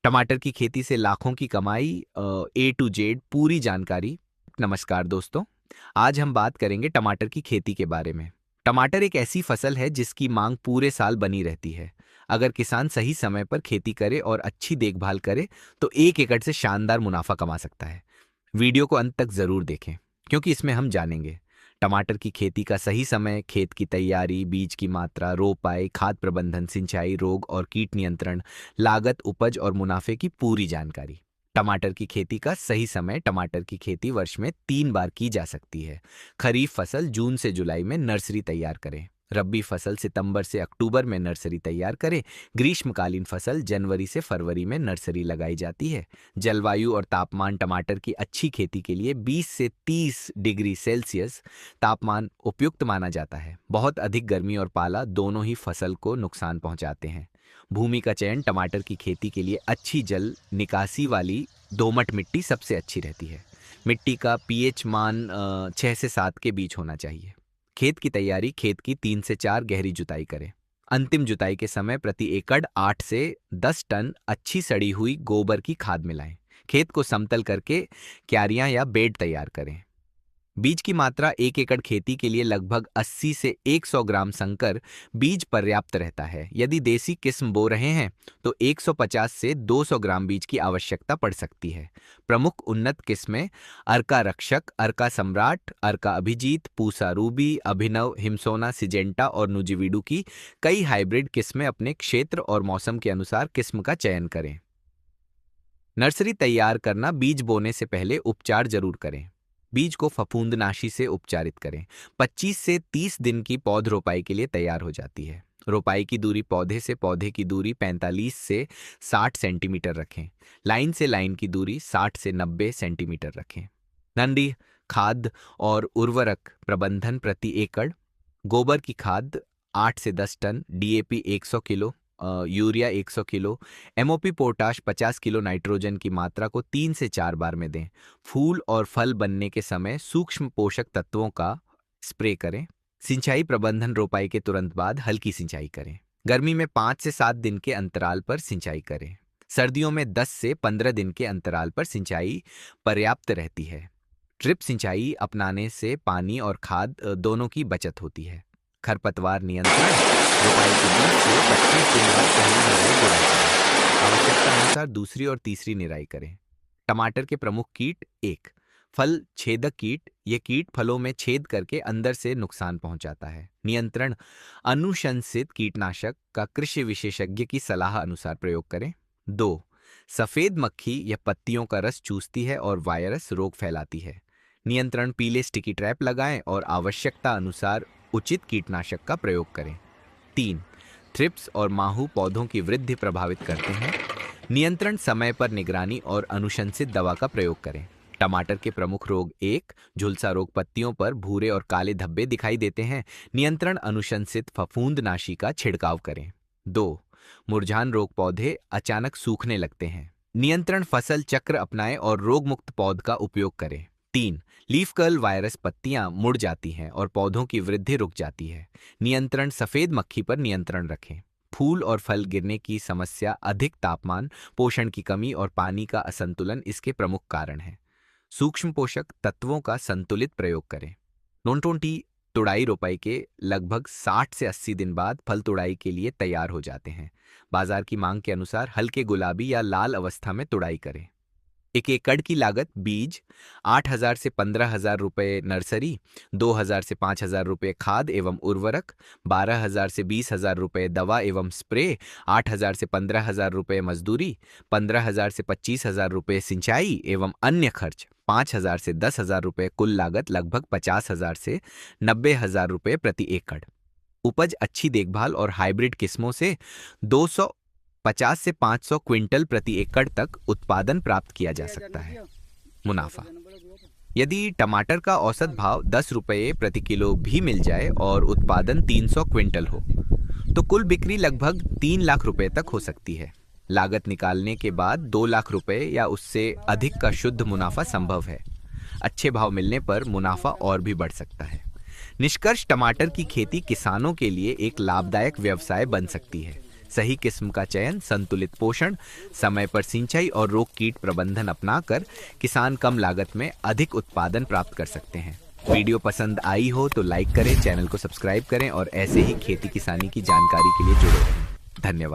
टमाटर की खेती से लाखों की कमाई, ए टू जेड पूरी जानकारी। नमस्कार दोस्तों, आज हम बात करेंगे टमाटर की खेती के बारे में। टमाटर एक ऐसी फसल है जिसकी मांग पूरे साल बनी रहती है। अगर किसान सही समय पर खेती करे और अच्छी देखभाल करे तो 1 एकड़ से शानदार मुनाफा कमा सकता है। वीडियो को अंत तक जरूर देखें, क्योंकि इसमें हम जानेंगे टमाटर की खेती का सही समय, खेत की तैयारी, बीज की मात्रा, रोपाई, खाद प्रबंधन, सिंचाई, रोग और कीट नियंत्रण, लागत, उपज और मुनाफे की पूरी जानकारी। टमाटर की खेती का सही समय। टमाटर की खेती वर्ष में 3 बार की जा सकती है। खरीफ फसल जून से जुलाई में नर्सरी तैयार करें। रबी फसल सितंबर से अक्टूबर में नर्सरी तैयार करें। ग्रीष्मकालीन फसल जनवरी से फरवरी में नर्सरी लगाई जाती है। जलवायु और तापमान। टमाटर की अच्छी खेती के लिए 20 से 30 डिग्री सेल्सियस तापमान उपयुक्त माना जाता है। बहुत अधिक गर्मी और पाला दोनों ही फसल को नुकसान पहुंचाते हैं। भूमि का चयन। टमाटर की खेती के लिए अच्छी जल निकासी वाली दोमट मिट्टी सबसे अच्छी रहती है। मिट्टी का पीएच मान 6 से 7 के बीच होना चाहिए। खेत की तैयारी। खेत की 3 से 4 गहरी जुताई करें। अंतिम जुताई के समय प्रति एकड़ 8 से 10 टन अच्छी सड़ी हुई गोबर की खाद मिलाएं। खेत को समतल करके क्यारियां या बेड तैयार करें। बीज की मात्रा। 1 एकड़ खेती के लिए लगभग 80 से 100 ग्राम संकर बीज पर्याप्त रहता है। यदि देसी किस्म बो रहे हैं तो 150 से 200 ग्राम बीज की आवश्यकता पड़ सकती है। प्रमुख उन्नत किस्में अर्का रक्षक, अर्का सम्राट, अर्का अभिजीत, पूसा रूबी, अभिनव, हिमसोना, सिजेंटा और नुजिवीडू की कई हाइब्रिड किस्में। अपने क्षेत्र और मौसम के अनुसार किस्म का चयन करें। नर्सरी तैयार करना। बीज बोने से पहले उपचार जरूर करें। बीज को फफूंदनाशी से उपचारित करें। 25 से 30 दिन की पौध रोपाई के लिए तैयार हो जाती है। रोपाई की दूरी। पौधे से पौधे की दूरी 45 से 60 सेंटीमीटर रखें। लाइन से लाइन की दूरी 60 से 90 सेंटीमीटर रखें। नंदी खाद और उर्वरक प्रबंधन प्रति एकड़। गोबर की खाद 8 से 10 ton, DAP 100 kilo, urea 100 kilo, MOP potash 50 kilo. Nitrogen की मात्रा को 3 से 4 बार में दें। फूल और फल बनने के समय सूक्ष्म पोषक तत्वों का स्प्रे करें। सिंचाई प्रबंधन। रोपाई के तुरंत बाद हल्की सिंचाई करें। गर्मी में 5 से 7 दिन के अंतराल पर सिंचाई करें। सर्दियों में 10 से 15 दिन के अंतराल पर सिंचाई पर्याप्त रहती है। ड्रिप सिंचाई अपनाने से पानी और खाद दोनों की बचत होती है। खरपतवार नियंत्रण। रोपाई के 20 से 25 दिन बाद पहली निराई गुड़ाई करें। आवश्यकता अनुसार दूसरी और तीसरी निराई करें। टमाटर के प्रमुख कीट। 1, फल छेदक कीट। ये कीट फलों में छेद करके अंदर से नुकसान पहुंचाता है। नियंत्रण। अनुशंसित कीटनाशक का कृषि विशेषज्ञ की सलाह अनुसार प्रयोग करें। 2, सफेद मक्खी यह पत्तियों का रस चूसती है और वायरस रोग फैलाती है। नियंत्रण। पीले स्टिकी ट्रैप लगाएं और आवश्यकता अनुसार उचित कीटनाशक का प्रयोग करें। 3, थ्रिप्स और माहू पौधों की वृद्धि प्रभावित करते हैं। नियंत्रण। समय पर निगरानी और अनुशंसित दवा का प्रयोग करें। टमाटर के प्रमुख रोग। 1, झुलसा रोग। पत्तियों पर भूरे और काले धब्बे दिखाई देते हैं। नियंत्रण। अनुशंसित फफूंदनाशी का छिड़काव करें। 2, मुरझान रोग। पौधे अचानक सूखने लगते हैं। नियंत्रण। फसल चक्र अपनाएं और रोग मुक्त पौध का उपयोग करें। 3, लीफ कर्ल वायरस। पत्तियां मुड़ जाती हैं और पौधों की वृद्धि रुक जाती है। नियंत्रण। सफेद मक्खी पर नियंत्रण रखें। फूल और फल गिरने की समस्या। अधिक तापमान, पोषण की कमी और पानी का असंतुलन इसके प्रमुख कारण हैं। सूक्ष्म पोषक तत्वों का संतुलित प्रयोग करें। नोनटोंटी। तुड़ाई। रोपाई के लगभग 60 से 80 दिन बाद फल तुड़ाई के लिए तैयार हो जाते हैं। बाजार की मांग के अनुसार हल्के गुलाबी या लाल अवस्था में तुड़ाई करें। 1 एकड़ की लागत। बीज 8,000 से 15,000 रुपये नर्सरी, 2,000 से 5,000 रुपये खाद एवं उर्वरक, 12,000 से 20,000 रुपये दवा एवं स्प्रे, 8,000 से 15,000 रुपये मजदूरी, 15,000 से 25,000 रुपये सिंचाई एवं अन्य खर्च, 5,000 से 10,000 रुपये। कुल लागत लगभग 50,000 से 90,000 रुपये प्रति एकड़। उपज। अच्छी देखभाल और हाइब्रिड किस्मों से 250 से 500 क्विंटल प्रति एकड़ तक उत्पादन प्राप्त किया जा सकता है। मुनाफा। यदि टमाटर का औसत भाव 10 रुपये प्रति किलो भी मिल जाए और उत्पादन 300 क्विंटल हो तो कुल बिक्री लगभग 3 लाख रुपए तक हो सकती है। लागत निकालने के बाद 2 लाख रुपए या उससे अधिक का शुद्ध मुनाफा संभव है। अच्छे भाव मिलने पर मुनाफा और भी बढ़ सकता है। निष्कर्ष। टमाटर की खेती किसानों के लिए एक लाभदायक व्यवसाय बन सकती है। सही किस्म का चयन, संतुलित पोषण, समय पर सिंचाई और रोग कीट प्रबंधन अपनाकर किसान कम लागत में अधिक उत्पादन प्राप्त कर सकते हैं। वीडियो पसंद आई हो तो लाइक करें, चैनल को सब्सक्राइब करें और ऐसे ही खेती किसानी की जानकारी के लिए जुड़े रहें। धन्यवाद।